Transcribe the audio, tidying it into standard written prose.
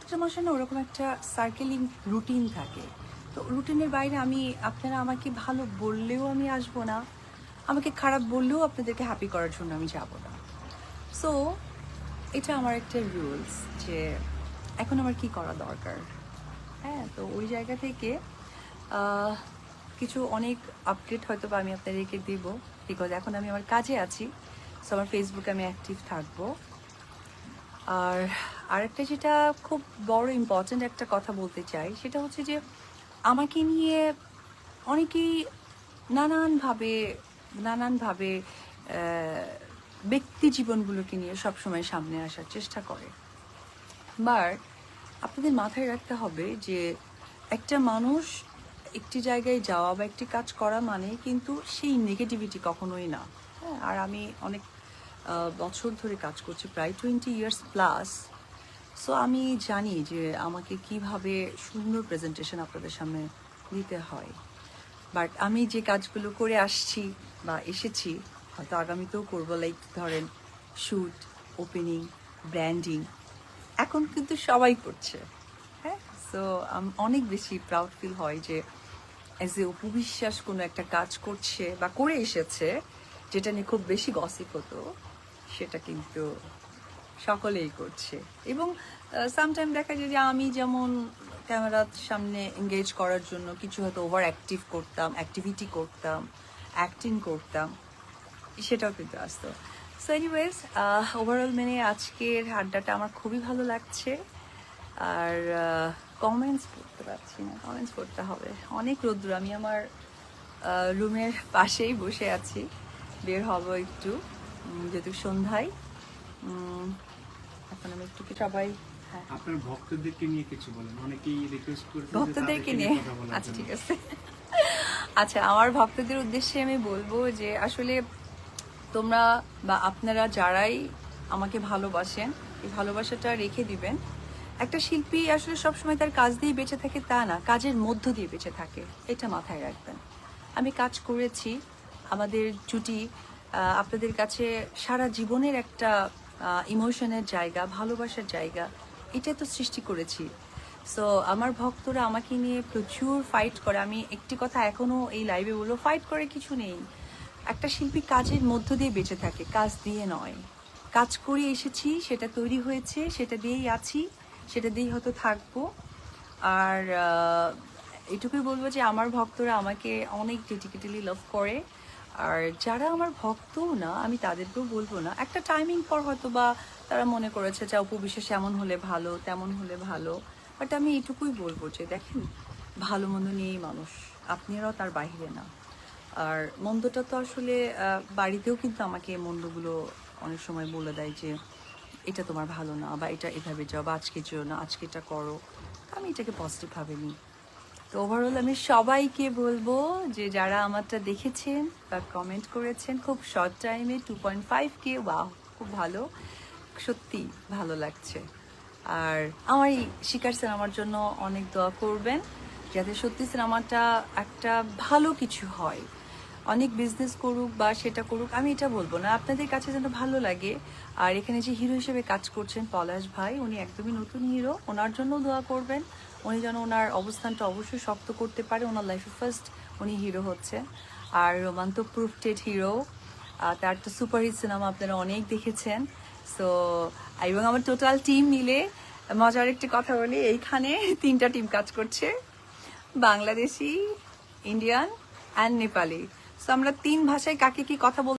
প্রত্যেকটা মানুষের না ওরকম একটা সার্কেলিং রুটিন থাকে। তো রুটিনের বাইরে আপনারা আমাকে ভালো বললেও আমি আসবো না, আমাকে খারাপ বললেও আপনাদেরকে হ্যাপি করার জন্য আমি যাব না। সো এটা আমার একটা রুলস যে এখন আমার কি করা দরকার। হ্যাঁ, তো ওই জায়গা থেকে আহ, কিছু অনেক আপডেট হয়তো বা আমি আপনাদেরকে দিব, বিকজ এখন আমি আমার কাজে আছি। সো আমার ফেসবুকে আমি অ্যাক্টিভ থাকবো। আর আরেকটা যেটা খুব বড় ইম্পর্ট্যান্ট একটা কথা বলতে চাই, সেটা হচ্ছে যে আমাকে নিয়ে অনেকেই নানানভাবে নানানভাবে ব্যক্তি জীবনগুলোকে নিয়ে সবসময় সামনে আসার চেষ্টা করে। বাট আপনাদের মাথায় রাখতে হবে যে একটা মানুষ একটি জায়গায় যাওয়া বা একটি কাজ করা মানে কিন্তু সেই নেগেটিভিটি কখনোই না। হ্যাঁ, আর আমি অনেক বছর ধরে কাজ করছি, প্রায় 20 ইয়ার্স প্লাস। সো আমি জানি যে আমাকে কিভাবে সুন্দর প্রেজেন্টেশন আপনাদের সামনে দিতে হয়। বাট আমি যে কাজগুলো করে আসছি বা এসেছি, হয়তো আগামীতেও করবো, লাইক ধরেন শ্যুট, ওপেনিং, ব্র্যান্ডিং, এখন কিন্তু সবাই করছে। হ্যাঁ, সো অনেক বেশি প্রাউড ফিল হয় যে অ্যাজ এ অপু বিশ্বাস কোনো একটা কাজ করছে বা করে এসেছে, যেটা নিয়ে খুব বেশি গসিপ হতো, সেটা কিন্তু সকলেই করছে। এবং সামটাইম দেখা যায় যে আমি যেমন ক্যামেরার সামনে এঙ্গেজ করার জন্য কিছু হয়তো ওভার অ্যাক্টিভ করতাম, অ্যাক্টিভিটি করতাম, অ্যাক্টিং করতাম, সেটাও কিন্তু আসতো। সো এনিওয়েজ, ওভারঅল মেনে আজকের আড্ডাটা আমার খুবই ভালো লাগছে। আর কমেন্টস পড়তে পারছি না, কমেন্টস পড়তে হবে, অনেক রোদ্দুর। আমি আমার রুমের পাশেই বসে আছি, বের হব একটু, যেহেতু সন্ধ্যায়। এখন আমি একটু সবাই, হ্যাঁ, আপনার ভক্তদেরকে নিয়ে কিছু বলেন। অনেকেই রিকোয়েস্ট করছে ভক্তদেরকে নিয়ে। আচ্ছা, ঠিক আছে। আচ্ছা, আমার ভক্তদের উদ্দেশ্যে আমি বলবো যে আসলে তোমরা বা আপনারা যারাই আমাকে ভালোবাসেন, এই ভালোবাসাটা রেখে দিবেন। একটা শিল্পী আসলে সবসময় তার কাজ দিয়ে বেঁচে থাকে তা না, কাজের মধ্য দিয়ে বেঁচে থাকে, এটা মাথায় রাখবেন। আমি কাজ করেছি, আমাদের জুটি আপনাদের কাছে সারা জীবনের একটা ইমোশনের জায়গা, ভালোবাসার জায়গা, এটা তো সৃষ্টি করেছি। সো আমার ভক্তরা আমাকে নিয়ে প্রচুর ফাইট করে। আমি একটি কথা এখনো এই লাইভে বলবো, ফাইট করে কিছু নেই। একটা শিল্পী কাজের মধ্য দিয়ে বেঁচে থাকে, কাজ দিয়ে নয়। কাজ করে এসেছি, সেটা তৈরি হয়েছে, সেটা দিয়েই আছি, সেটা দিয়েই হয়তো থাকবো। আর এটুকুই বলবো যে আমার ভক্তরা আমাকে অনেক ডেডিকেটেডলি লাভ করে। আর যারা আমার ভক্তও না, আমি তাদেরকেও বলবো না, একটা টাইমিং পর হয়তো বা তারা মনে করেছে যে অপু বিশ্বাস এমন হলে ভালো, তেমন হলে ভালো। বাট আমি এটুকুই বলবো যে দেখেন, ভালো মন্দ নিয়েই মানুষ, আপনারাও তার বাইরে না। আর মন্দটা তো আসলে বাড়িতেও কিন্তু আমাকে মন্দগুলো অনেক সময় বলে দেয় যে এটা তোমার ভালো না, বা এটা এভাবে যাও, বা আজকে যেও না, আজকে এটা করো। আমি এটাকে পজিটিভভাবে নিই। তো ওভারঅল আমি সবাইকে বলবো যে যারা আমারটা দেখেছেন বা কমেন্ট করেছেন, খুব শর্ট টাইমে 2.5K, ওয়াও, খুব ভালো, সত্যি ভালো লাগছে। আর আমার এই শিকার সিনেমার জন্য অনেক দোয়া করবেন, যাতে সত্যি সিনেমাটা একটা ভালো কিছু হয়। অনেক বিজনেস করুক বা সেটা করুক, আমি এটা বলবো না, আপনাদের কাছে যেন ভালো লাগে। আর এখানে যে হিরো হিসেবে কাজ করছেন পলাশ ভাই, উনি একদমই নতুন হিরো, ওনার জন্য দোয়া করবেন। উনি যেন ওনার অবস্থানটা অবশ্যই শক্ত করতে পারে, ওনার লাইফে ফার্স্ট উনি হিরো হচ্ছেন। আর রোমান্টিক প্রুফটেড হিরো, তার তো সুপারহিট সিনেমা আপনারা অনেক দেখেছেন। সো এবং আমার টোটাল টিম মিলে, মজার একটি কথা বলি, এইখানে 3টা টিম কাজ করছে, Bangladeshi, Indian and Nepali. So আমরা 3 ভাষায় কাকে কি কথা বলতে